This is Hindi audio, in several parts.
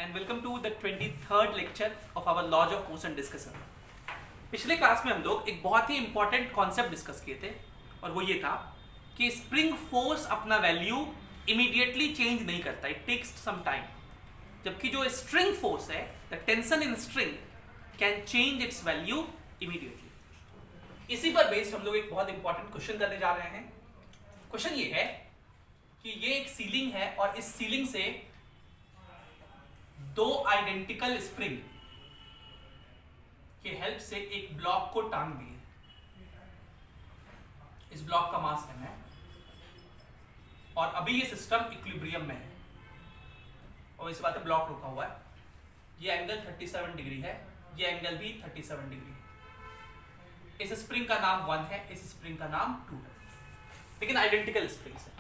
and welcome to the 23rd lecture of our laws of motion discussion. पिछले क्लास में हम लोग एक बहुत ही इंपॉर्टेंट कॉन्सेप्ट डिस्कस किए थे और वो ये था कि स्प्रिंग फोर्स अपना वैल्यू इमीडिएटली चेंज नहीं करता, इट टेक्स सम टाइम, जबकि जो स्ट्रिंग फोर्स है, the tension in string can change it's value immediately. इसी पर बेस्ड हम लोग एक बहुत इंपॉर्टेंट क्वेश्चन करने जा रहे हैं। क्वेश्चन ये है कि ये एक सीलिंग है और इस सीलिंग से दो आइडेंटिकल स्प्रिंग के हेल्प से एक ब्लॉक को टांग दिए। इस ब्लॉक का मास m है और अभी ये सिस्टम इक्विलिब्रियम में है और इस बात है ब्लॉक रुका हुआ है। ये एंगल 37 डिग्री है, ये एंगल भी 37 डिग्री। इस स्प्रिंग का नाम 1 है, इस स्प्रिंग का नाम 2 है, लेकिन आइडेंटिकल स्प्रिंग्स है।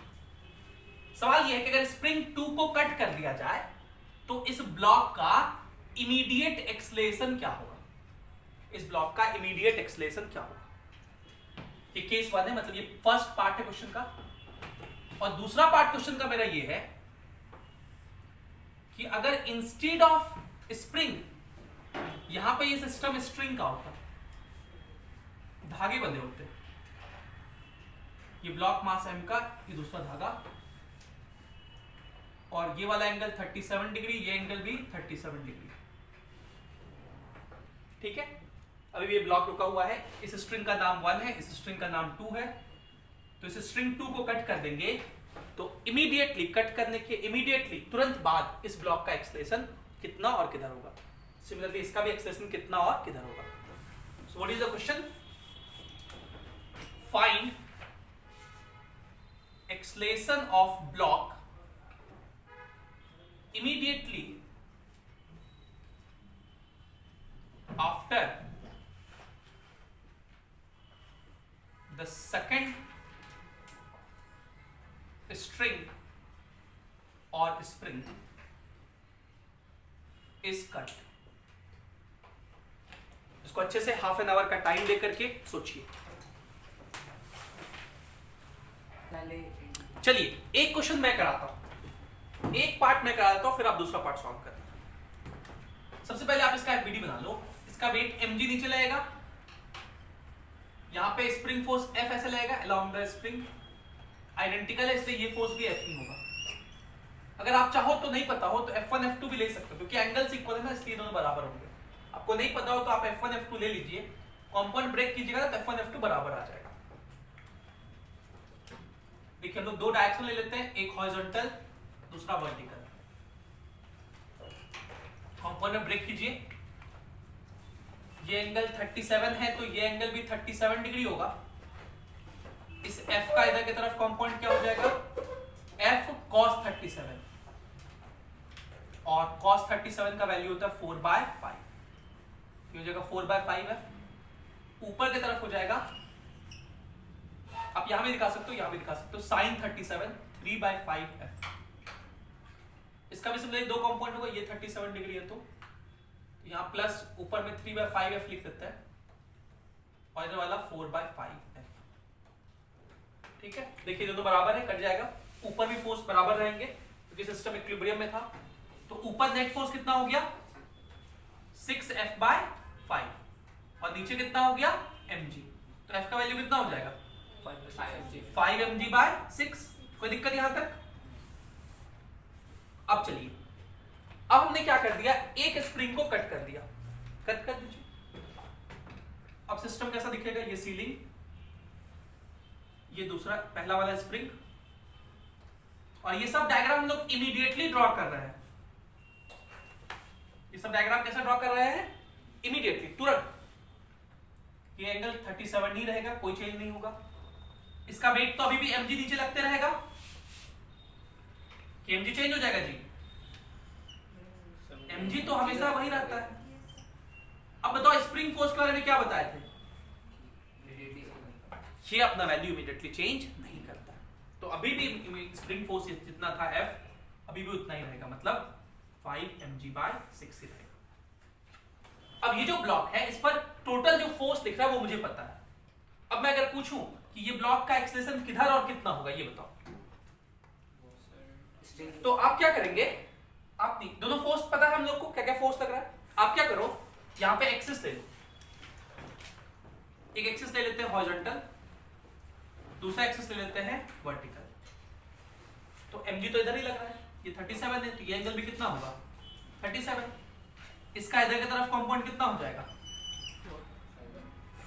सवाल यह है कि अगर स्प्रिंग 2 को कट कर दिया जाए तो इस ब्लॉक का इमीडिएट एक्सेलरेशन क्या होगा। इस ब्लॉक का इमीडिएट एक्सेलरेशन क्या होगा। ये केस 1 है, मतलब ये फर्स्ट पार्ट है क्वेश्चन का। और दूसरा पार्ट क्वेश्चन का मेरा ये है कि अगर इंस्टेड ऑफ स्प्रिंग, यहां पे ये सिस्टम स्ट्रिंग का होता, धागे बंधे होते, ये ब्लॉक मास m का, ये दूसरा धागा, और ये वाला एंगल 37 डिग्री, ये एंगल भी 37 डिग्री। ठीक है, अभी ये ब्लॉक रुका हुआ है। इस स्ट्रिंग का नाम 1 है, इस स्ट्रिंग का नाम 2 है। तो इस स्ट्रिंग 2 को कट कर देंगे तो इमीडिएटली, कट करने के इमीडिएटली तुरंत बाद इस ब्लॉक का एक्सेलरेशन कितना और किधर होगा। सिमिलरली इसका भी एक्सेलरेशन कितना और किधर होगा। So what is the question? Find acceleration of block immediately after the second string or spring is cut। इसको अच्छे से हाफ एन आवर का टाइम दे करके सोचिए। चलिए एक क्वेश्चन मैं कराता हूं, एक पार्ट मैं करा देता हूं, फिर आप दूसरा पार्ट सॉल्व करना। सबसे पहले आप इसका एफबीडी बना लो। इसका वेट mg नीचे लगेगा, यहां पे स्प्रिंग फोर्स F ऐसे लगेगा अलोंग द स्प्रिंग, आइडेंटिकल है इसलिए ये फोर्स भी F ही होगा। अगर आप चाहो तो नहीं पता हो तो F1 F2 भी ले सकते हो, क्योंकि एंगल्स इक्वल है ना, इसलिए दोनों बराबर होंगे। आपको नहीं पता हो तो आप F1 F2 ले लीजिए, कंपाउंड ब्रेक कीजिएगा तो F1 F2 बराबर आ जाएगा। देखिए हम लोग दो डायरेक्शन ले लेते हैं, एक हॉरिजॉन्टल दूसरा वर्टिकल। कंपाउंड में ब्रेक कीजिए, ये एंगल 37 है तो ये एंगल भी 37 डिग्री होगा। इस F का इधर की तरफ कंपाउंड क्या हो जाएगा, F cos 37, और cos 37 का वैल्यू होता है 4/5, ये हो जाएगा 4/5F। ऊपर की तरफ हो जाएगा, आप यहां भी दिखा सकते हो, यहां भी दिखा सकते हो, sin 37 3/5F। इसका भी सिमिलरली दो कंपाउंड होगा, ये 37 डिग्री है तो यहां प्लस ऊपर में 3/5F लिख देता है और इधर वाला 4/5F। ठीक है, देखिए दोनों बराबर है, कट जाएगा। ऊपर भी फोर्स बराबर रहेंगे क्योंकि सिस्टम इक्विलिब्रियम में था। तो ऊपर नेट फोर्स कितना हो गया 6F/5 और नीचे कितना हो गया mg। तो F का वैल्यू कितना हो जाएगा 5mg/6। कोई दिक्कत यहां तक? अब चलिए, अब हमने क्या कर दिया, एक स्प्रिंग को कट कर दिया, कट कर दीजिए। अब सिस्टम कैसा दिखेगा, ये सीलिंग, ये दूसरा पहला वाला स्प्रिंग, और ये सब डायग्राम हम लोग इमीडिएटली ड्रॉ कर रहे हैं। ये सब डायग्राम कैसा ड्रॉ कर रहे हैं, इमीडिएटली, तुरंत। ये एंगल 37 ही रहेगा, कोई चेंज नहीं होगा। इसका वेट तो अभी भी mg नीचे लगते रहेगा, mg चेंज हो जाएगा जी, mg तो हमेशा वही रहता है। अब बताओ स्प्रिंग फोर्स के बारे में क्या बताए थे, ये अपना वैल्यू इमीडिएटली चेंज नहीं करता। तो अभी भी स्प्रिंग फोर्स जितना था F अभी भी उतना ही रहेगा, मतलब 5mg/6 ही रहेगा। अब ये जो ब्लॉक है, इस पर टोटल जो फोर्स दिख रहा है वो मुझे पता है। अब मैं अगर पूछूं कि ये ब्लॉक का एक्सेलरेशन किधर और कितना होगा, ये बताओ। तो आप क्या करेंगे, आप दोनों फोर्स पता है हम हम लोग को क्या क्या फोर्स लग रहा है। आप क्या करो, यहाँ पे एक्सिस ले लो, एक एक्सिस ले लेते हैं हॉरिजॉन्टल, दूसरा एक्सिस ले लेते हैं वर्टिकल। तो mg तो इधर ही लग रहा है, ये 37 है, तो ये एंगल भी कितना होगा 37। इसका इधर की तरफ कंपाउंड कितना हो जाएगा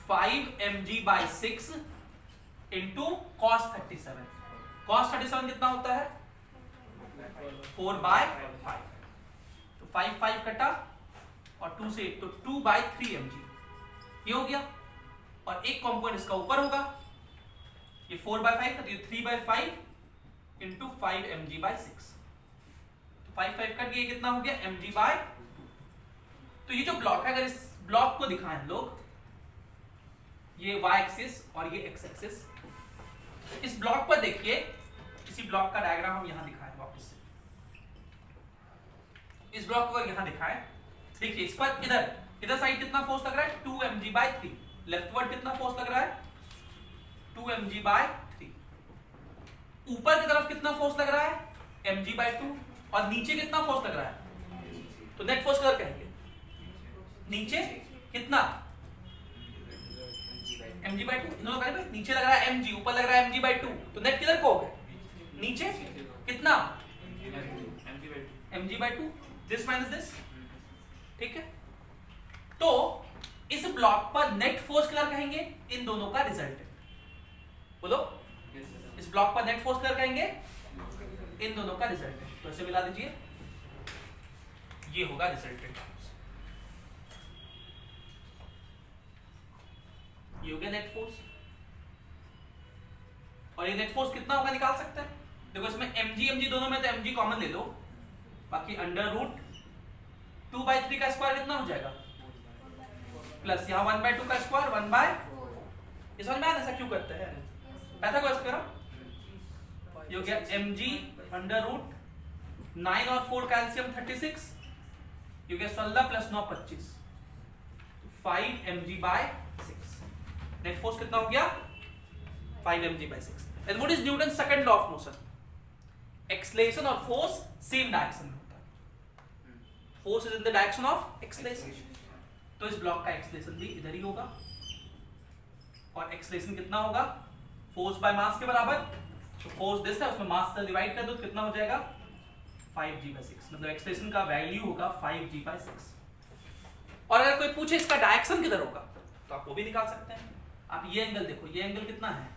5mg/6 इंटू cos 37। cos 37 कितना होता है 4/5। तो 5 कटा और 2 से 8 तो 2/3 mg ये हो गया। और एक कंपाउंड इसका ऊपर होगा, ये 4/5 था, तो ये 3/5 इंटू 5 mg/6। तो 5 कट गया, कितना हो गया mg/2। तो ये जो ब्लॉक है, अगर इस ब्लॉक को दिखाएं लोग, ये y एक्सिस और ये x एक्सिस, इस ब्लॉक पर देखिए, इसी ब्लॉक का डायग्राम हम यहां दिखाएं वापस से। इस ब्लॉक को यहां दिखाएं, देखिए इस पर इधर साइड कितना फोर्स लग रहा है 2 mg/3, लेफ्टवर्ड कितना फोर्स लग रहा है 2 mg/3, ऊपर की तरफ कितना फोर्स लग रहा है mg/2, और नीचे कितना फोर्स लग रहा है, तो नेट फोर्स किधर कहेंगे नीचे कितना mg/2, दोनों करेंगे, नीचे लग रहा है mg, ऊपर लग रहा है mg/2, तो नेट किधर को होगा नीचे कितना mg/2, दिस माइनस दिस, ठीक है। तो इस ब्लॉक पर नेट फोर्स किधर कहेंगे, इन दोनों का रिजल्टेंट, बोलो इस ब्लॉक पर नेट फोर्स किधर कहेंगे इन दोनों का रिजल्टेंट। तो इसे मिला दीजिए, ये होगा रिजल्टेंट, ये हो गया नेट फोर्स। और ये नेट फोर्स कितना होगा निकाल सकते हैं, देखो इसमें mg दोनों में, तो mg कॉमन ले लो, बाकी अंडर रूट 2/3 का स्क्वायर कितना हो जाएगा, प्लस यहाँ 1/2 का स्क्वायर 1/, इस में ऐसा क्यों करते हैं पाइथागोरस थ्योरम। ये हो गया mg अंडर रूट 9 और 4 कैल्शियम 36, ये हो गया 16 प्लस 9 25, 5 mg/6। नेट फोर्स कितना हो गया 5 mg/6। And what is Newton second law of motion, acceleration और फोर्स सेम डायरेक्शन में होता है, force is in the direction of acceleration. तो इस ब्लॉक का एक्सलेशन भी इधर ही होगा, और एक्सलेशन कितना होगा फोर्स बाय मास के बराबर, तो फोर्स दिस है, उसमें मास से डिवाइड कर दो तो कितना हो जाएगा 5g/6, मतलब एक्सलेशन का वैल्यू होगा 5g/6। और अगर कोई पूछे इसका डायरेक्शन किधर होगा, तो आप वो भी निकाल सकते हैं। आप ये एंगल देखो, ये एंगल कितना है,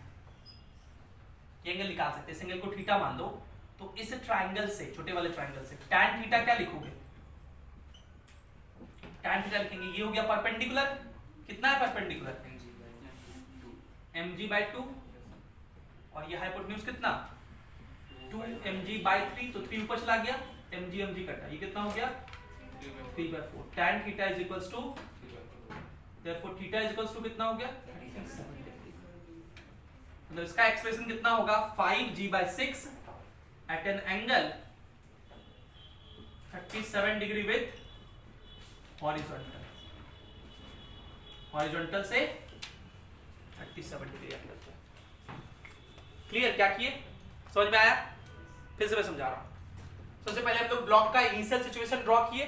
ये एंगल निकाल सकते हैं, इस एंगल को थीटा मान लो, तो इस ट्राइंगल से, छोटे वाले ट्राइंगल से tan थीटा क्या लिखोगे, tan थीटा लिखेंगे, ये हो गया परपेंडिकुलर, कितना है परपेंडिकुलर mg/2, और ये हाइपोटेन्यूज कितना 2 mg/3, तो 3 ऊपर चला गया, mg कटा, ये कितना हो गया 3/4। tan theta is equals to, therefore theta is equals to कितना हो गया 37 डिग्री। मतलब इसका एक्सप्रेशन कितना होगा 5g/6 at an angle 37 degree with horizontal, horizontal से 37 डिग्री एंगल। क्लियर, क्या किए समझ में आया, फिर से मैं समझा रहा हूं। सबसे पहले हम लोग ब्लॉक का इनिशियल सिचुएशन ड्रॉ किए,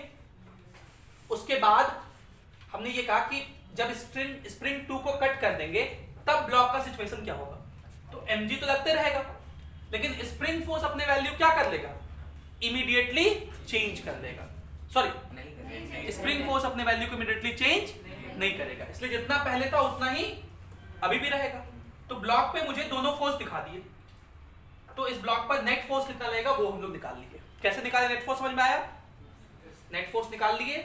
उसके बाद हमने ये कहा कि जब स्प्रिंग 2 को कट कर देंगे तब ब्लॉक का सिचुएशन क्या होगा। तो mg तो लगते रहेगा, लेकिन स्प्रिंग फोर्स अपने वैल्यू क्या कर लेगा इमीडिएटली चेंज कर देगा, सॉरी स्प्रिंग फोर्स अपने वैल्यू को इमीडिएटली चेंज नहीं करेगा, इसलिए जितना पहले था उतना ही अभी भी रहेगा। तो ब्लॉक पे मुझे दोनों फोर्स दिखा दिए, तो इस ब्लॉक पर नेट फोर्स कितना लगेगा वो हम लोग निकाल लिए। कैसे निकाले नेट फोर्स, समझ में आया, नेट फोर्स निकाल लिए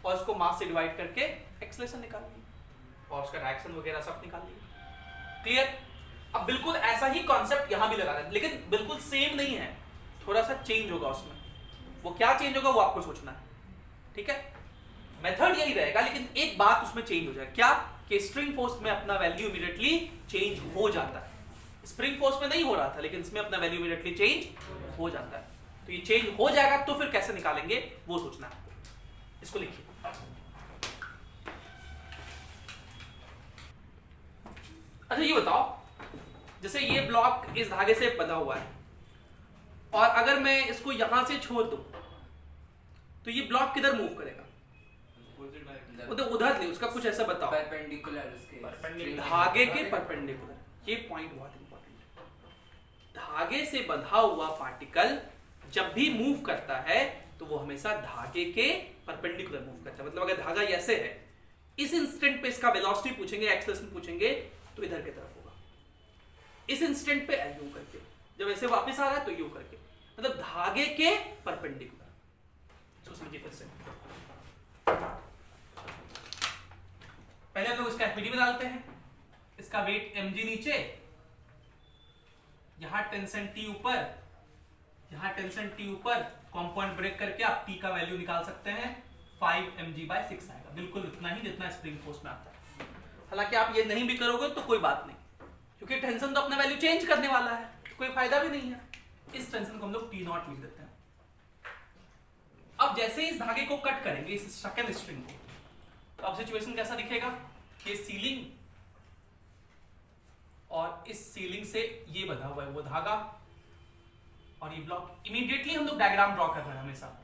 और उसको मास से डिवाइड करके एक्सलेशन निकाल लिए, और उसका डायरेक्शन वगैरह सब निकाल लिए। क्लियर, अब बिल्कुल ऐसा ही कॉन्सेप्ट यहां भी लगा रहे हैं, लेकिन बिल्कुल सेम नहीं है, थोड़ा सा चेंज होगा उसमें, वो क्या चेंज होगा वो आपको सोचना है, ठीक है। मेथड यही रहेगा, लेकिन एक बात उसमें चेंज हो जाएगा, क्या कि स्प्रिंग फोर्स में अपना वैल्यू इमीडिएटली चेंज हो जाता है, स्प्रिंग फोर्स में नहीं हो रहा था, लेकिन इसमें अपना वैल्यू इमीडिएटली चेंज हो जाता है। तो ये चेंज हो जाएगा, तो फिर कैसे निकालेंगे वो सोचना है आपको। इसको लिखिए, अच्छा ये बताओ, जैसे ये ब्लॉक इस धागे से बंधा हुआ है, और अगर मैं इसको यहां से छोड़ दूं तो ये ब्लॉक किधर मूव करेगा? उधर नहीं, उसका कुछ ऐसा बताओ। परपेंडिकुलर उसके धागे के परपेंडिकुलर। ये पॉइंट बहुत इंपॉर्टेंट है। धागे से बंधा हुआ पार्टिकल जब भी मूव करता है तो वो हमेशा धागे के परपेंडिकुलर मूव करता है। मतलब अगर धागा ऐसे है, इस इंस्टेंट पे इसका वेलोसिटी पूछेंगे, एक्सेलरेशन पूछेंगे, तो इधर की तरफ होगा। इस इंस्टेंट पे यूं करके, जब ऐसे वापस आ रहा है तो यूं करके, मतलब धागे के परपेंडिकुलर। तो समझिए फिर से। पहले हम लोग इसका एफबीडी में डालते हैं। इसका वेट mg नीचे, यहां टेंशन T ऊपर, यहां टेंशन T ऊपर, कंपाउंड ब्रेक करके आप T का वैल्यू निकाल सकते हैं। 5 mg/6 आएगा, बिल्कुल उतना ही जितना स्प्रिंग फोर्स में आता है। हालांकि आप ये नहीं भी करोगे तो कोई बात नहीं, क्योंकि टेंशन तो अपना वैल्यू चेंज करने वाला है, तो कोई फायदा भी नहीं है। इस टेंशन को हम लोग T0 लिख देते हैं। अब जैसे इस धागे को कट करेंगे, इस सेकंड स्ट्रिंग को, तो अब सिचुएशन कैसा दिखेगा? ये सीलिंग और इस सीलिंग से ये बंधा हुआ है वो धागा और ये ब्लॉक। इमीडिएटली हम लोग डायग्राम ड्रॉ कर रहे हैं हमेशा।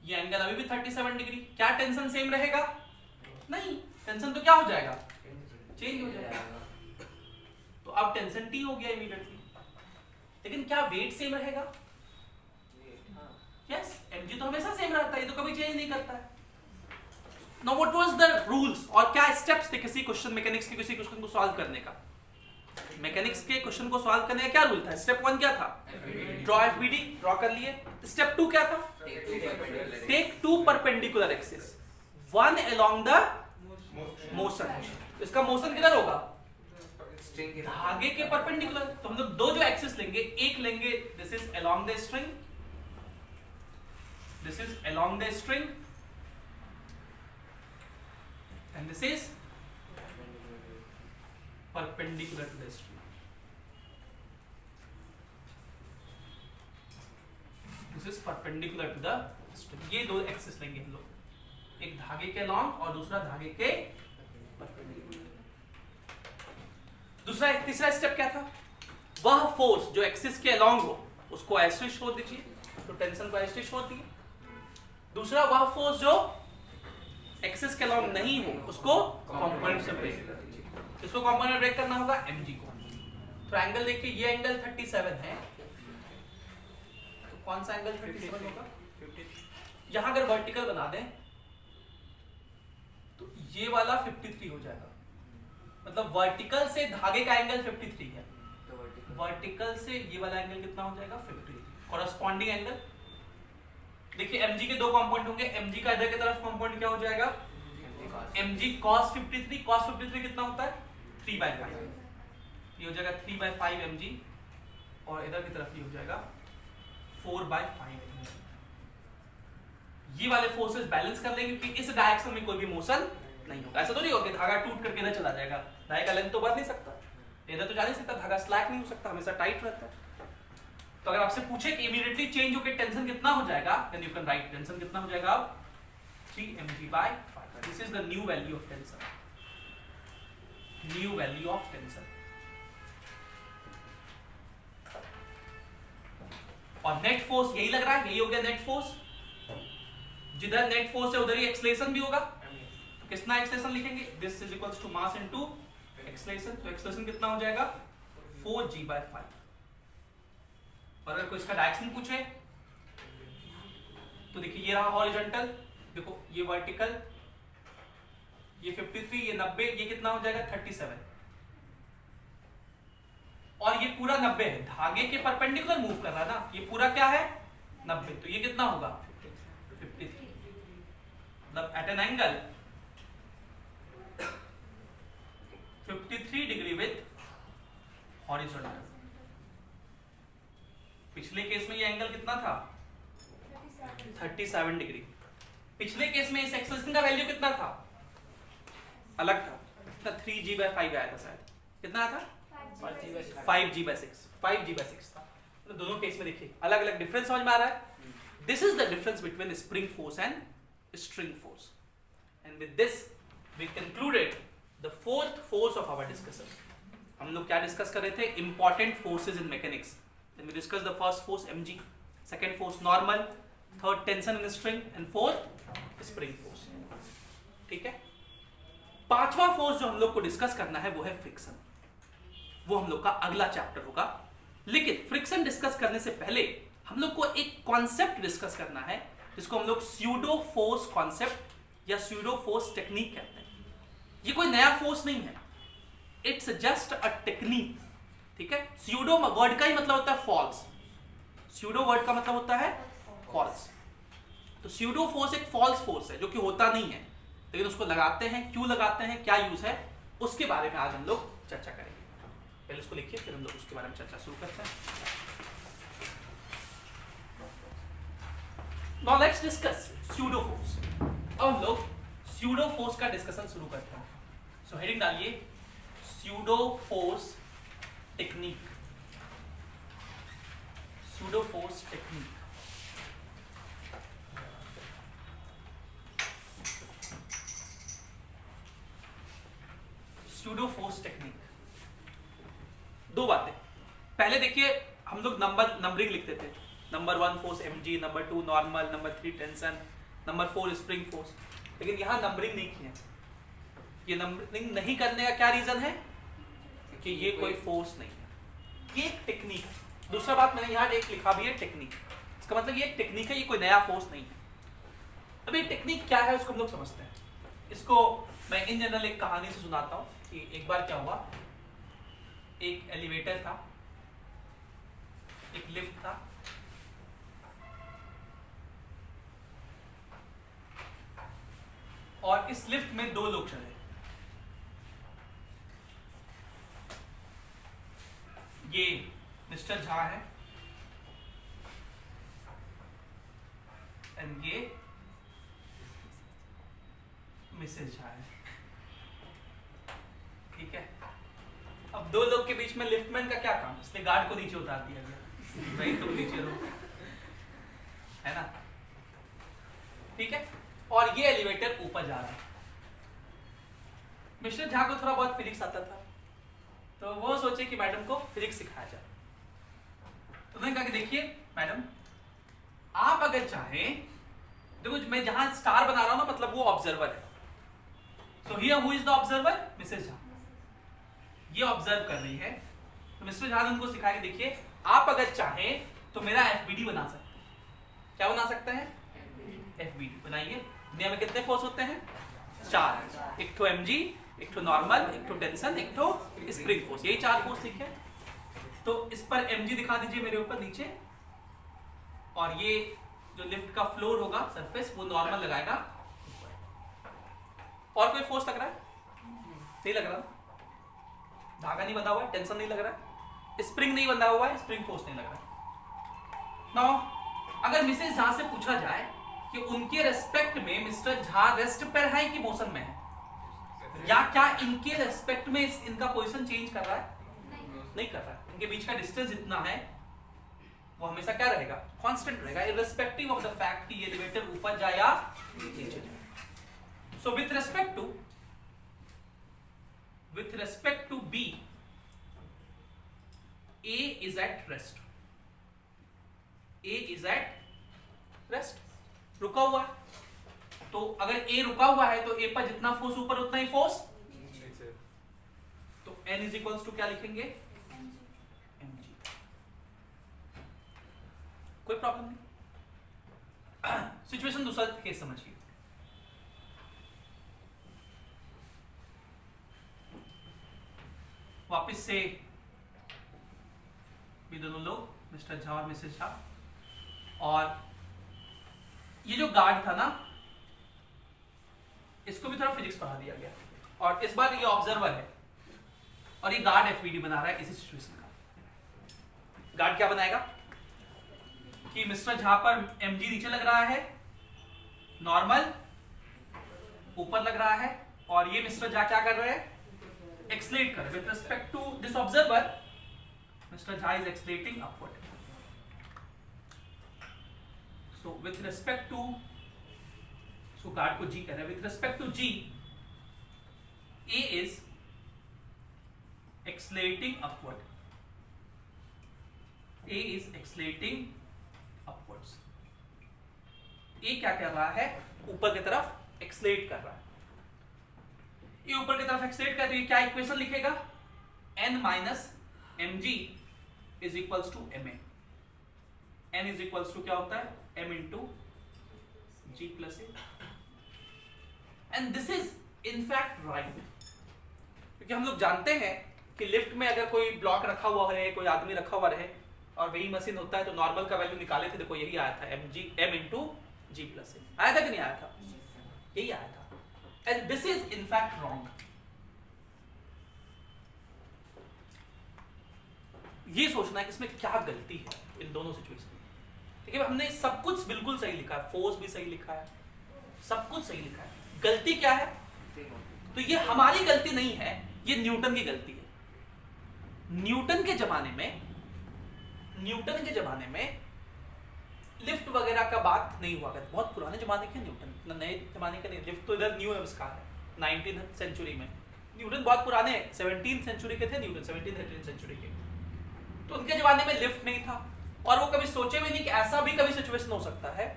ये एंगल अभी भी 37 डिग्री। क्या टेंशन सेम रहेगा? नहीं, टेंशन तो क्या हो जाएगा? चेंज हो जाएगा। तो अब टेंशन T हो गया इमीडिएटली, लेकिन क्या वेट सेम रहेगा? यस, mg तो हमेशा सेम रहता है, ये तो कभी चेंज नहीं करता है। Now what was the rules और क्या स्टेप्स थे किसी क्वेश्चन, मैकेनिक्स के किसी क्वेश्चन को सॉल्व करने का? मैकेनिक्स के क्वेश्चन को सॉल्व करने का क्या रूल था? स्टेप 1 क्या था? ड्रॉ एफबीडी, ड्रॉ कर लिए। स्टेप 2 क्या था? Take 2 perpendicular axis, one along the motion. इसका मोशन किधर होगा? धागे के परपेंडिकुलर। तो हम लोग दो जो एक्सिस लेंगे, एक लेंगे this is along the string, this is along the string, and this is perpendicular to the string. This is perpendicular to the string. ये दो एक्सिस लेंगे हम लोग, एक धागे के लॉन्ग और दूसरा धागे के परपेंडिकुलर। दूसरा तीसरा स्टेप क्या था? वह फोर्स जो एक्सिस के अलॉन्ग हो उसको ऐसे छोड़ दीजिए, तो टेंशन को ऐसे छोड़ दिए। दूसरा वह फोर्स जो एक्सिस के अलॉन्ग नहीं हो उसको कंपोनेंट से ब्रेक कर दीजिए। इसको कंपोनेंट ब्रेक करना होगा mg को। तो एंगल देखिए, ये एंगल 37 है, तो कौन सा एंगल 37 होगा? यहां अगर वर्टिकल बना दें तो ये वाला 53 हो जाएगा। मतलब वर्टिकल से धागे का एंगल 53 है, वर्टिकल से ये वाला एंगल कितना हो जाएगा? 53। कॉरस्पॉन्डिंग एंगल देखिए, mg के दो कंपोनेंट होंगे। mg का इधर की तरफ कंपोनेंट क्या हो जाएगा? mg cos 53। cos 53 कितना होता है? 3/5। ये हो जाएगा 3/5 mg, और इधर की तरफ ये हो जाएगा 4/5 mg। ये वाले फोर्सेस बैलेंस कर लेंगे, क्योंकि इस डायरेक्शन में कोई भी मोशन नहीं होगा। ऐसा तो नहीं होगा कि धागा टूट करके इधर चला जाएगा। धागे का लेंथ तो बढ़ नहीं सकता, इधर तो जा नहीं सकता, धागा स्लैक नहीं हो सकता, हमेशा टाइट रहता है। तो अगर आपसे पूछे कि इमीडिएटली चेंज होकर टेंशन कितना हो जाएगा, then you can write tension कितना हो जाएगा? 3 mg/5। This is the new value of tension, new value of tension. और नेट फोर्स यही लग रहा है, यही हो गया नेट फोर्स। जिधर नेट फोर्स है उधर ही एक्सेलरेशन भी होगा। तो कितना एक्सेलरेशन लिखेंगे? This is equals to mass into acceleration. तो एक्सेलरेशन कितना हो जाएगा? 4g/5। और अगर कोई इसका डायरेक्शन पूछे तो देखिए, ये रहा हॉरिजॉन्टल, देखो ये वर्टिकल, ये 53, ये 90, ये कितना हो जाएगा? 37। और ये पूरा 90 है, धागे के परपेंडिकुलर मूव कर रहा है ना, ये पूरा क्या है? 90। तो ये कितना होगा? 53। मतलब at an angle 53 degree with horizontal. पिछले केस में ये एंगल कितना था? 37 डिग्री। पिछले केस में इस एक्सेलरेशन का वैल्यू कितना था? अलग था, 3g/5 आया था शायद। कितना आया था? 5g/6। 5g/6 था। तो दोनों केस में देखिए अलग अलग डिफरेंस समझ में आ रहा है। This is the difference between spring force and string force. And with this we concluded the fourth force of our discussion. हम लोग क्या डिस्कस कर रहे थे? Important forces in mechanics. Then we discussed the first force mg, second force normal, third tension in string and fourth spring force. ठीक है, पांचवा फोर्स जो हम लोग को डिस्कस करना है वो है फ्रिक्शन। वो हम लोग का अगला चैप्टर होगा। लेकिन फ्रिक्शन डिस्कस करने से पहले हम लोग को एक कॉन्सेप्ट डिस्कस करना है जिसको हम लोग स्यूडो फोर्स कॉन्सेप्ट या स्यूडो फोर्स टेक्निक कहते हैं। ये कोई नया फोर्स नहीं है, इट्स जस्ट अ टेक्निक। ठीक है, स्यूडो वर्ड का ही मतलब होता है फॉल्स। स्यूडो वर्ड का मतलब होता है फॉल्स। तो स्यूडो फोर्स एक फॉल्स फोर्स है जो कि होता नहीं है, लेकिन उसको लगाते हैं, क्यों लगाते हैं, क्या यूज है, उसके बारे में आज हम लोग चर्चा करेंगे। पहले उसको लिखिए, फिर हम लोग उसके बारे में चर्चा शुरू करते हैं। Now let's discuss pseudo force। अब हम लोग pseudo force का डिस्कशन शुरू करते हैं। सो हेडिंग डालिए pseudo force technique. pseudo force technique. pseudo force technique. दो बातें। पहले देखिए, हम लोग नंबरिंग लिखते थे, number 1 force mg, number 2 normal, number 3 tension, number 4 spring force. लेकिन यहां नंबरिंग नहीं की है। ये नंबरिंग नहीं करने का क्या रीजन है कि ये कोई फोर्स नहीं है, ये एक टेक्निक है। दूसरा बात, मैंने यहां एक लिखा भी है टेक्निक। इसका मतलब ये एक टेक्निक है, ये कोई नया फोर्स नहीं है। अब ये टेक्निक क्या है उसको हम लोग समझते हैं। इसको मैं इन जनरल एक कहानी से सुनाता हूं कि एक बार क्या हुआ। एक एलिवेटर था, एक लिफ्ट था, और इस लिफ्ट में दो लोग चले। ये मिस्टर झा है एंड ये मिसेस झा है। ठीक है, अब दो लोग के बीच में लिफ्टमैन का क्या काम, इसने गार्ड को नीचे उतार दिया गया, भाई तुम नीचे रहो, है ना। ठीक है, और ये एलिवेटर ऊपर जा रहा है। मिस्टर झा को थोड़ा बहुत फिजिक्स आता था, तो वो सोचे कि मैडम को फिजिक्स सिखाया जाए। तो उन्होंने कहा कि देखिए मैडम, आप अगर चाहें, देखो मैं जहां स्टार बना रहा हूं ना, मतलब वो ऑब्जर्वर है। So here who is the observer? Mrs Jha. ये ऑब्जर्व कर रही है। तो मिस्टर झा ने उनको सिखाया कि देखिए, आप अगर चाहें तो मेरा एफबीडी बना सकते हैं। क्या बना सकते हैं? एफबीडी बनाइए। दुनिया में कितने फोर्स होते हैं? 4। एक तो mg, एक तो नॉर्मल, एक तो टेंशन, एक तो स्प्रिंग फोर्स। यही 4 फोर्स लिखे। तो इस पर mg दिखा दीजिए मेरे ऊपर नीचे, और ये जो लिफ्ट का फ्लोर होगा, सरफेस, वो नॉर्मल लगाएगा। और कोई फोर्स लग रहा है? नहीं लग रहा। धागा नहीं बंधा हुआ है, टेंशन नहीं लग रहा है, स्प्रिंग नहीं बंधा हुआ है, स्प्रिंग फोर्स नहीं लग रहा है। नाउ अगर मिसेस झा से पूछा जाए कि उनके रेस्पेक्ट में मिस्टर झा रेस्ट पर है कि मोशन में है, या क्या इनके रेस्पेक्ट में इनका पोजीशन चेंज कर रहा है? नहीं कर रहा है। इनके बीच का डिस्टेंस जितना है वो हमेशा क्या रहेगा? कांस्टेंट रहेगा, इररिस्पेक्टिव ऑफ द फैक्ट कि ये एलिवेटर ऊपर जाए या नीचे जाए। So with respect to B, A is at rest। A is at rest, रुका हुआ है। तो अगर A रुका हुआ है तो A पर जितना फोर्स ऊपर उतना ही फोर्स नीचे। तो N इज इक्वल्स टू क्या लिखेंगे? mg। कोई प्रॉब्लम नहीं। सिचुएशन दूसरा केस समझिए। वापस से भी दोनों लोग, मिस्टर झा और मिसेस झा, और ये जो गार्ड था ना, इसको भी थोड़ा फिजिक्स पढ़ा दिया गया, और इस बार ये ऑब्जर्वर है और ये गार्ड एफबीडी बना रहा है इसी सिचुएशन का। गार्ड क्या बनाएगा कि मिस्टर झा पर mg नीचे लग रहा है, नॉर्मल ऊपर लग रहा है, और ये मिस्टर झा क्या कर रहे हैं? एक्सलेट कर। With respect to this observer, mister Jha is accelerating upward. So with respect to, so guard को G कह रहे हैं, with respect to G, A is accelerating upward। A is accelerating upwards। ये क्या कर रहा है, ऊपर की तरफ एक्सलेट कर रहा है। ये ऊपर की तरफ एक्सलेट कर, तो ये क्या इक्वेशन लिखेगा, n minus mg is equals to ma। n is equals to क्या होता है, m into g plus a। And this is in fact right, क्योंकि हम लोग जानते हैं कि लिफ्ट में अगर कोई ब्लॉक रखा हुआ रहे, कोई आदमी रखा हुआ रहे और वही मशीन होता है, तो नॉर्मल का वैल्यू निकाले थे, देखो यही आया था m इंटू जी प्लस ए। आया था कि नहीं आया था, यही आया था। And this is in fact wrong. ये सोचना है कि इसमें क्या गलती है इन दोनों सिचुएशन में। ठीक है, हमने सब कुछ बिल्कुल सही लिखा है, फोर्स भी सही लिखा है, सब कुछ सही लिखा है, गलती क्या है, तो ये हमारी गलती नहीं है, ये न्यूटन की गलती है। न्यूटन के जमाने में लिफ्ट वगैरह का बात नहीं हुआ करता, बहुत पुराने जमाने के न्यूटन, नए जमाने के नहीं। लिफ्ट तो इधर न्यू आविष्कार है 19th सेंचुरी में, न्यूटन बहुत पुराने 17th सेंचुरी के थे न्यूटन, 17th सेंचुरी के। तो उनके जमाने में लिफ्ट नहीं था, और वो कभी सोचे भी नहीं कि ऐसा भी कभी सिचुएशन हो सकता है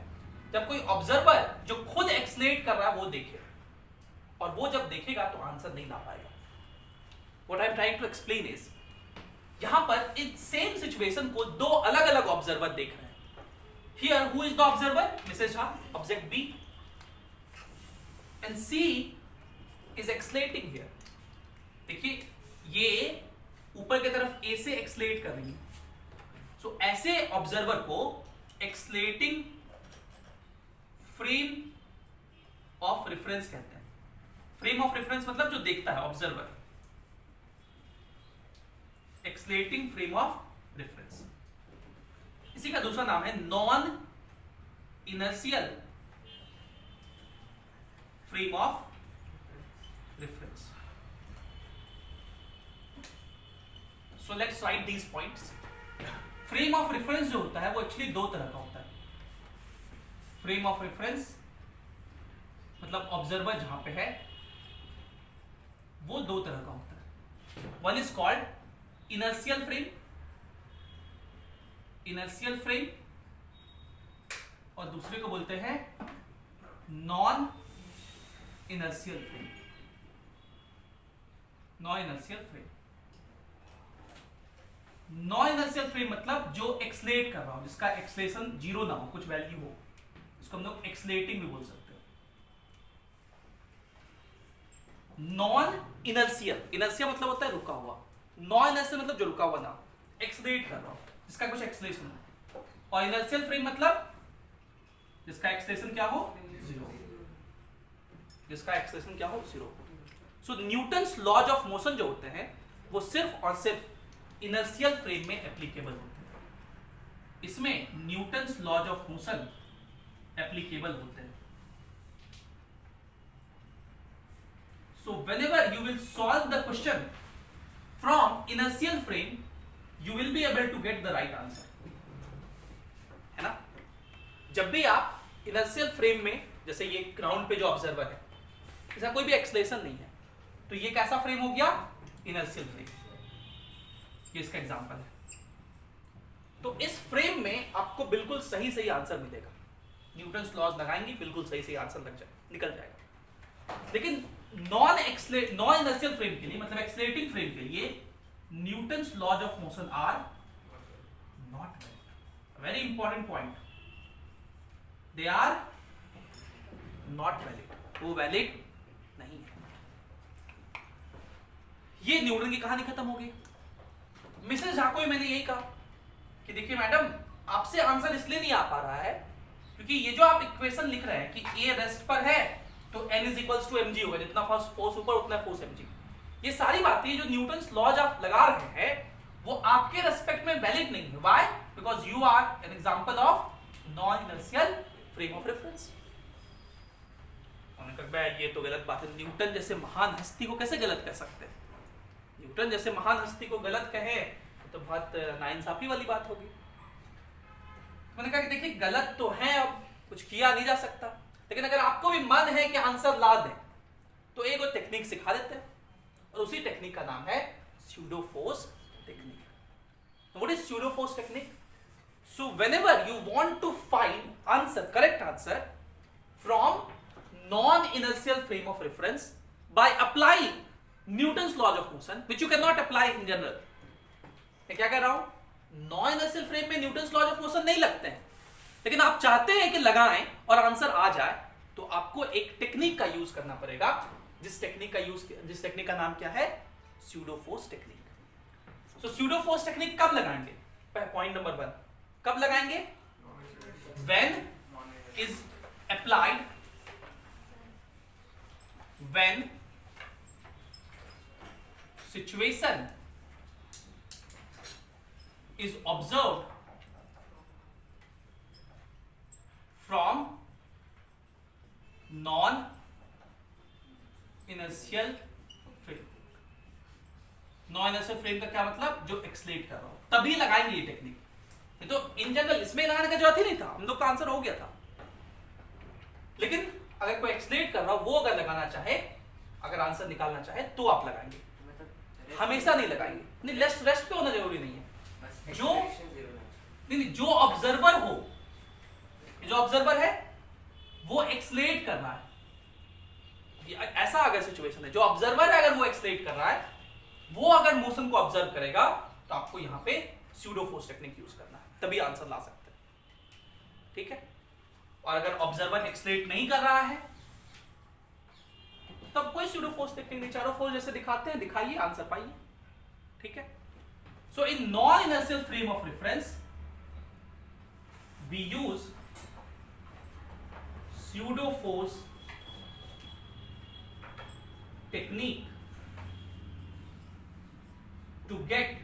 जब कोई ऑब्जर्वर जो खुद एक्सलेट कर रहा है वो देखे, और वो जब देखेगा तो आंसर नहीं ला पाएगा। What I am trying to explain is, यहां पर इस सेम सिचुएशन को दो अलग अलग ऑब्जर्वर देख रहे हैं। Here who is the observer, Mrs Jha, object B, and C is accelerating here. देखिए ये ऊपर की तरफ ए से एक्सलेट कर रही है, सो ऐसे ऑब्जर्वर को एक्सलेटिंग फ्रेम ऑफ रेफरेंस कहते हैं। फ्रेम ऑफ रेफरेंस मतलब जो देखता है observer, accelerating frame of reference. इसी का दूसरा नाम है non inertial frame of reference. So let's write these points. Frame of reference जो होता है वो एक्चुअली दो तरह का होता है। फ्रेम ऑफ रेफरेंस मतलब ऑब्जर्वर जहां पे है वो दो तरह का होता है। One is called inertial frame, और दूसरे को बोलते हैं non inertial frame. Non inertial frame मतलब जो एक्सलेट कर रहा हो, जिसका एक्सलेशन जीरो ना हो, कुछ वैल्यू हो, इसको हम लोग एक्सलेटिंग भी बोल सकते हैं। नॉन इनर्शियल मतलब होता है रुका हुआ, नॉन इनर्शियल मतलब जो रुका हुआ ना, एक्सलेट कर रहा हो, जिसका कुछ एक्सलेशन हो। और इनर्शियल फ्रेम मतलब जिसका एक्सलेशन क्या हो, जीरो, जिसका एक्सलेशन क्या हो, zero. So Newton's laws of motion जो होते हैं वो सिर्फ और सिर्फ इनर्शियल फ्रेम में एप्लीकेबल होते हैं। इसमें Newton's laws of motion applicable होते हैं। So whenever you will solve the question from inertial frame, you will be able to get the right answer, है ना। जब भी आप inertial frame में, जैसे ये ग्राउंड पे जो ऑब्जर्वर है, इसका कोई भी एक्सलेशन नहीं है, तो ये कैसा फ्रेम हो गया, inertial frame। ये इसका एग्जांपल है। तो इस फ्रेम में आपको बिल्कुल सही सही आंसर मिलेगा, न्यूटन्स लॉज लगाएंगे, बिल्कुल सही सही आंसर निकल जाएगा। लेकिन नॉन इनर्शियल फ्रेम के लिए, मतलब एक्सलेटिंग फ्रेम के लिए, Newton's laws of motion are not valid. Very important point, they are not valid, वो वैलिड नहीं है। ये न्यूटन की कहानी खत्म हो गई। मिसेस झा को मैंने यही कहा कि देखिए मैडम, आपसे आंसर इसलिए नहीं आ पा रहा है क्योंकि ये जो आप इक्वेशन लिख रहे हैं कि ए रेस्ट पर है तो n is equals to mg होगा, जितना फोर्स ऊपर उतना फोर्स mg। ये सारी बातें जो न्यूटन्स लॉज आप लगा रहे हैं वो आपके रेस्पेक्ट में वैलिड नहीं है। Why? Because you are an example of non inertial frame of reference. उन्होंने कहा ये तो गलत बात है, न्यूटन जैसे महान हस्ती को कैसे गलत कह सकते हैं? न्यूटन जैसे महान हस्ती को गलत कहे तो बहुत नाइंसाफी वाली बात होगी। मैंने कहा कि देखिए गलत तो है, अब कुछ किया नहीं जा सकता, लेकिन अगर आपको भी मन है कि आंसर ला दें तो एक और टेक्निक सिखा देते हैं, और उसी टेक्निक का नाम है pseudo force technique. What is pseudo force technique? So whenever you want to find answer, correct answer from non-inertial frame of reference by applying Newton's laws of motion, which you cannot apply in general. मैं क्या कह रहा हूं, नॉन इनर्शियल फ्रेम में न्यूटन्स लॉज ऑफ मोशन नहीं लगते हैं, लेकिन आप चाहते हैं कि लगाएं और आंसर आ जाए, तो आपको एक टेक्निक का यूज करना पड़ेगा, जिस टेक्निक का नाम क्या है, स्यूडो फोर्स टेक्निक। सो स्यूडो फोर्स टेक्निक कब लगाएंगे, पॉइंट नंबर 1, कब लगाएंगे, when is applied, when situation is observed from non inertial frame। Non inertial frame का क्या मतलब, जो एक्सलेट कर रहा हो, तभी लगाएंगे ये टेक्निक। ये तो इन जनरल इसमें लगाने का जरूरत ही नहीं था, हम लोग का आंसर हो गया था। लेकिन अगर कोई एक्सलेट कर रहा हो, वो अगर लगाना चाहे, अगर आंसर निकालना चाहे, तो आप लगाएंगे, हमेशा नहीं लगाएंगे। नहीं, रेस्ट पे होना जरूरी नहीं है। जो नहीं, जो ऑब्जर्वर हो, जो ऑब्जर्वर है वो एक्सलेट करना है, ऐसा अगर सिचुएशन है, जो ऑब्जर्वर है अगर वो एक्सलेट कर रहा है, वो अगर मोशन को ऑब्जर्व करेगा, तो आपको यहां पे स्यूडो फोर्स टेक्निक यूज करना है, तभी आंसर ला सकते हैं। ठीक है, और अगर ऑब्जर्वर एक्सलेट नहीं कर रहा है, तब कोई स्यूडो फोर्स टेक्निक नहीं, चारों फोर्स जैसे दिखाते हैं दिखाइए, आंसर पाइए। ठीक है, so in non inertial frame of reference we use pseudo force technique to get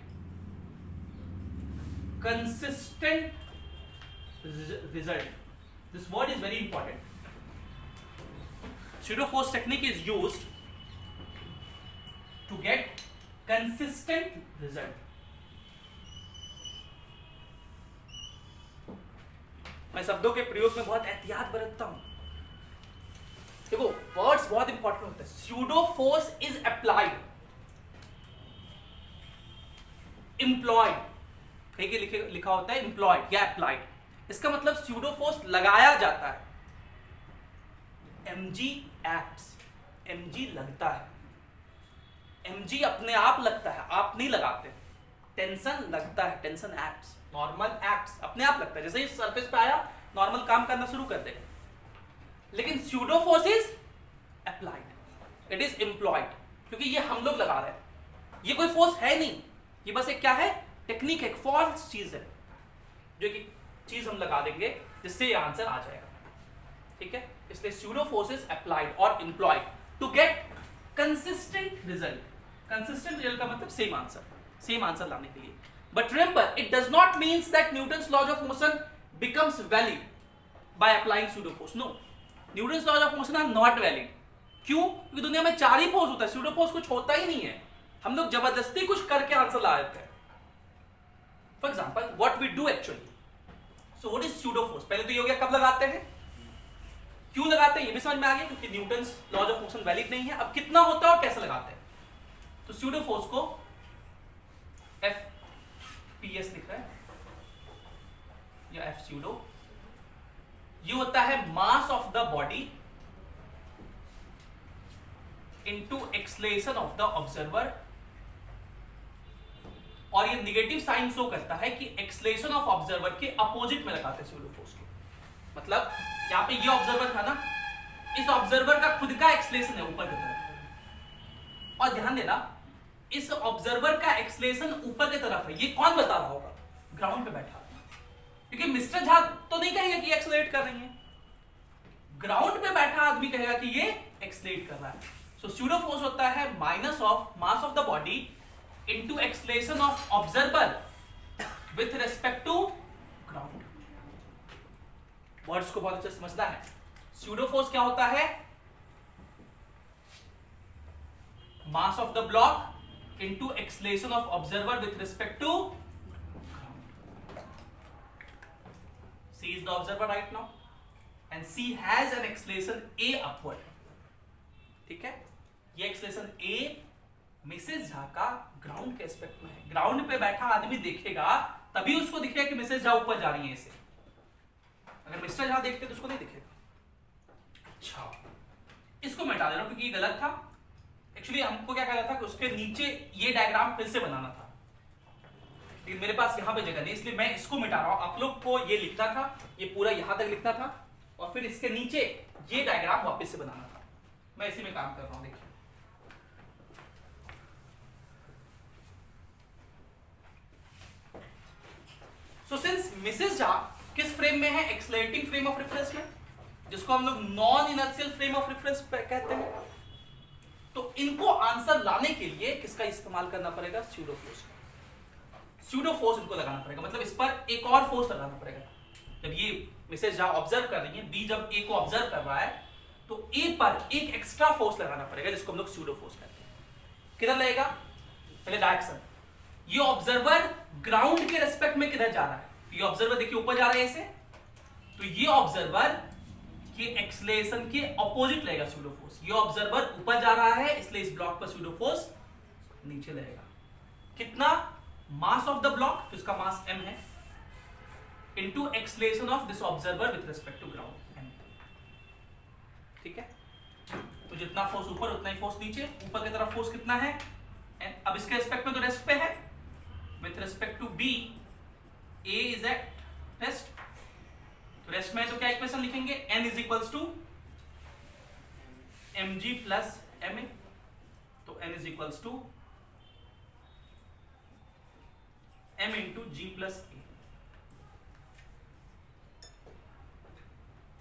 consistent result. This word is very important. Pseudo force technique is used to get consistent result. मैं शब्दों के प्रयोग में बहुत एहतियात बरतता हूं। देखो, वर्ड्स बहुत इंपॉर्टेंट होते हैं। Pseudo force is applied, employed, कहीं लिखा होता है एम्प्लॉयड या अप्लाइड, इसका मतलब स्यूडो फोर्स लगाया जाता है। mg एक्ट्स, mg लगता है, mg अपने आप लगता है, आप नहीं लगाते। टेंशन लगता है, टेंशन एक्ट्स, नॉर्मल एक्ट्स, अपने आप लगता है, जैसे ही सरफेस पे आया नॉर्मल काम करना शुरू कर देगा। लेकिन pseudo force is applied, it is employed, क्योंकि ये हम लोग लगा रहे हैं, ये कोई फोर्स है नहीं, ये बस एक क्या है, टेक्निक, एक फॉल्स चीज है, जो कि चीज हम लगा देंगे जिससे ये आंसर आ जाएगा। ठीक है, इसलिए स्यूडो फोर्स इज अप्लाइड और employed to get consistent result. Consistent result का मतलब सेम आंसर लाने के लिए। But remember, it does not mean that Newton's laws of motion becomes valid by applying pseudo force. No, Newton's laws of motion are not valid. क्यों? क्योंकि दुनिया में 4 ही फोर्स होता है, pseudo force कुछ होता ही नहीं है, हम लोग जबरदस्ती कुछ करके आंसर ला देते हैं। For example, what we do actually. So what is pseudo force? पहले तो ये हो गया कब लगाते हैं, क्यों लगाते हैं, ये भी समझ में आ गया, क्योंकि Newton's laws of motion valid नहीं है। अब कितना होता है और कैसे लगाते हैं, तो pseudo force को FPS लिख रहा है या F pseudo, ये होता है मास of the body into acceleration of the observer, और ये निगेटिव साइन शो करता है कि एक्सलेशन ऑफ ऑब्जर्वर के अपोजिट में लगाते हैं स्यूडो फोर्स को। मतलब यहां पे ये ऑब्जर्वर था ना, इस ऑब्जर्वर का खुद का एक्सलेशन है ऊपर की तरफ, और ध्यान देना इस ऑब्जर्वर का एक्सलेशन ऊपर की तरफ है, ये कौन बता रहा होगा, ग्राउंड पे बैठा, क्योंकि मिस्टर झा तो नहीं कहेगा कि एक्सलेट कर रही है, ग्राउंड पे बैठा आदमी कहेगा कि ये एक्सलेट कर रहा है। सो स्यूडो फोर्स होता है minus of mass of the body into acceleration of observer with respect to ground. Words को बहुत अच्छे समझना है। स्यूडो फोर्स क्या होता है, मास of the block into acceleration of observer with respect to ground. C is the observer right now and C has an acceleration A upward. ठीक है, ये acceleration A मिसेस झा का ग्राउंड के एस्पेक्ट में है। ग्राउंड पे बैठा आदमी देखेगा तभी उसको दिखेगा कि मिसेस झा ऊपर जा रही है इसे। अगर मिस्टर झा देखते तो उसको नहीं दिखेगा। अच्छा, इसको मैं हटा दे रहा हूं क्योंकि ये गलत था। एक्चुअली हमको क्या कहना था कि उसके नीचे ये डायग्राम फिर से बनाना था, लेकिन मेरे पास यहाँ पे जगह नहीं, इसलिए मैं इसको मिटा रहा हूं। आप लोग को ये लिखना था, ये पूरा यहां तक लिखना था और फिर इसके नीचे ये डायग्राम वापस से बनाना था। मैं इसी में काम कर रहा हूं। देखिए सो सिंस मिसेस झा किस फ्रेम में है? एक्सेलरेटिंग फ्रेम ऑफ रेफरेंस में, जिसको हम लोग non inertial frame of reference कहते हैं। तो इनको आंसर लाने के लिए किसका इस्तेमाल करना पड़ेगा? Pseudo force. स्यूडो फोर्स इनको लगाना पड़ेगा, मतलब इस पर एक और फोर्स लगाना पड़ेगा। जब ये मिसेस झा ऑब्जर्व कर रही है, बी जब ए को ऑब्जर्व कर रहा है, तो ए पर एक एक्स्ट्रा फोर्स लगाना पड़ेगा, जिसको हम लोग स्यूडो फोर्स कहते हैं। किधर लगेगा? पहले डायरेक्शन। ये ऑब्जर्वर ग्राउंड के रेस्पेक्ट में किधर जा रहा है? ये ऑब्जर्वर देखिए ऊपर जा रहा है ऐसे, तो ये ऑब्जर्वर के एक्सेलरेशन के ऑपोजिट लगेगा स्यूडो फोर्स। ये ऑब्जर्वर ऊपर जा रहा है, इसलिए इस ब्लॉक पर स्यूडो फोर्स नीचे लगेगा। कितना? मास ऑफ द ब्लॉक, तो इसका मास m है, into acceleration of this observer with respect to ground m। ठीक है, तो जितना फोर्स ऊपर उतना ही फोर्स नीचे। ऊपर की तरफ फोर्स कितना है? n। अब इसके रिस्पेक्ट में तो रेस्ट पे है, with respect to b a is at rest. तो रेस्ट में है तो क्या इक्वेशन लिखेंगे? n is equals to mg plus ma। तो n is equals to m into g plus a.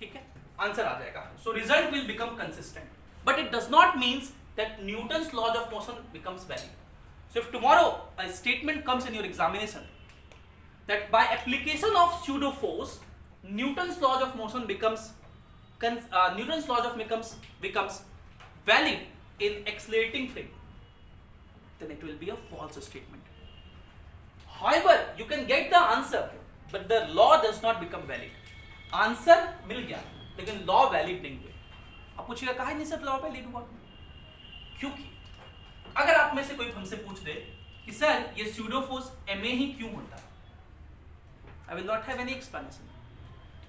ठीक है, आंसर आ जाएगा। So result will become consistent, but it does not means that Newton's laws of motion becomes valid. So if tomorrow a statement comes in your examination that by application of pseudo force Newton's law of motion becomes valid in accelerating frame, then it will be a false statement. However, you can get the answer but the law does not become valid. Answer मिल गया लेकिन लॉ वैलिड नहीं हुए। आप पूछिएगा काहे नहीं सर लॉ वैलिड हुआ? क्योंकि अगर आप में से कोई हमसे पूछ दे कि सर ये स्यूडो फोर्स ma ही क्यों होता है, I will not have any explanation.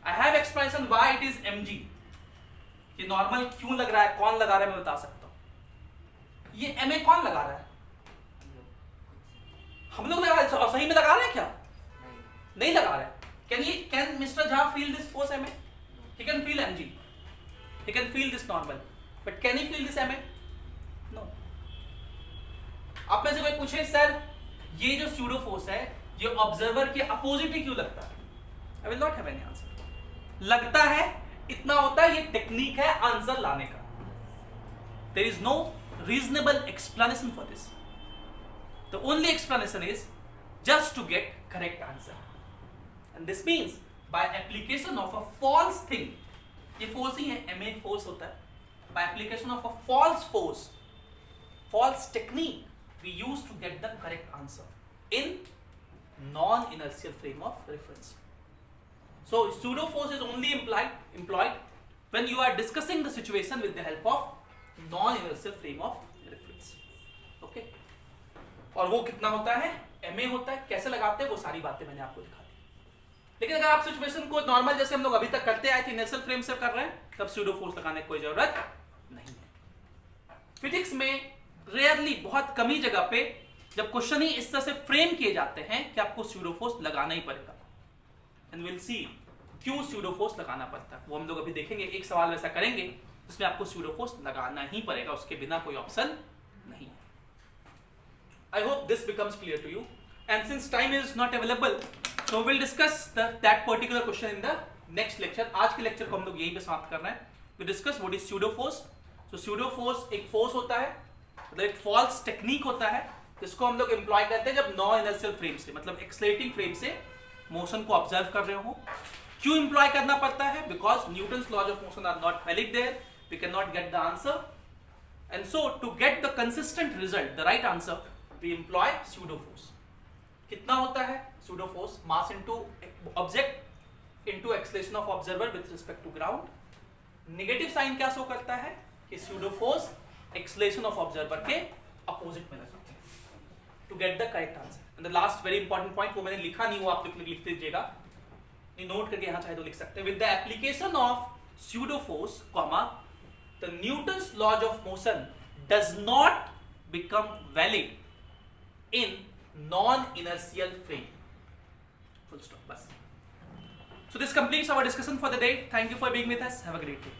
I have explanation why it is mg. ये नॉर्मल क्यों लग रहा है, कौन लगा रहा है, मैं बता सकता हूं। ये ma कौन लगा रहा है? हम लोग लगा रहे हैं। सही में लगा रहे हैं क्या? नहीं लगा रहे हैं। Can Mr. Jha feel this force ma? He can feel mg. He can feel this normal. But can he feel this ma? No. आप में से कोई पूछे सर ये जो स्यूडो फोर्स है ये ऑब्जर्वर के अपोजिट ही क्यों लगता है? I will not have any answer. लगता है इतना होता है, ये टेक्निक है आंसर लाने का। There is no reasonable explanation for this. The only explanation is just to get correct answer, and this means by application of a false thing, ये फोर्स ही है, ma फोर्स होता है, by application of a false force, false technique we use to get the correct answer in non-inertial frame of reference. So pseudo force is only employed when you are discussing the situation with the help of non-inertial frame of reference. Okay? और वो कितना होता है? ma होता है। कैसे लगाते हैं वो सारी बातें मैंने आपको दिखा दी। लेकिन अगर आप सिचुएशन को नॉर्मल जैसे हम लोग अभी तक करते आए थे इनर्शियल फ्रेम से कर रहे हैं, तब स्यूडो फोर्स लगाने की कोई जरूरत नहीं है। फिजिक्स में रेयरली, बहुत कम ही जगह पे जब क्वेश्चन ही इस तरह से फ्रेम किए जाते हैं कि आपको स्यूडो फोर्स लगाना ही पड़ेगा। एंड विल सी क्यों स्यूडो फोर्स लगाना पड़ता है, वो हम लोग अभी देखेंगे। एक सवाल वैसा करेंगे जिसमें आपको स्यूडो फोर्स लगाना ही पड़ेगा, उसके बिना कोई ऑप्शन नहीं है। I hope this becomes clear to you, and since time is not available so will discuss that particular question in the next lecture. आज के लेक्चर को हम लोग यहीं पे समाप्त कर रहे हैं। We discuss what is pseudo force. So pseudo force एक फोर्स होता है, मतलब एक फॉल्स टेक्निक होता है जिसको हम लोग एम्प्लॉय करते हैं जब नॉन इनर्शियल फ्रेम से, मतलब एक्सेलरेटिंग फ्रेम से मोशन को ऑब्जर्व कर रहे हो। क्यों एम्प्लॉय करना पड़ता है? Because Newton's laws of motion are not valid there, we can not get the answer, and so to get the consistent result, the right answer, we employ pseudo force. कितना होता है pseudo force? Mass into object into acceleration of observer with respect to ground. Negative sign क्या शो करता है कि pseudo force acceleration of observer के अपोजिट में लगता है। to get the correct answer. And the last very important point, वो मैंने लिखा नहीं, वो आप लिख दीजिएगा, नहीं नोट करके यहाँ चाहे तो लिख सकते हैं. With the application of pseudo force, the Newton's law of motion does not become valid in non-inertial frame. Full stop. बस. So this completes our discussion for the day. Thank you for being with us. Have a great day.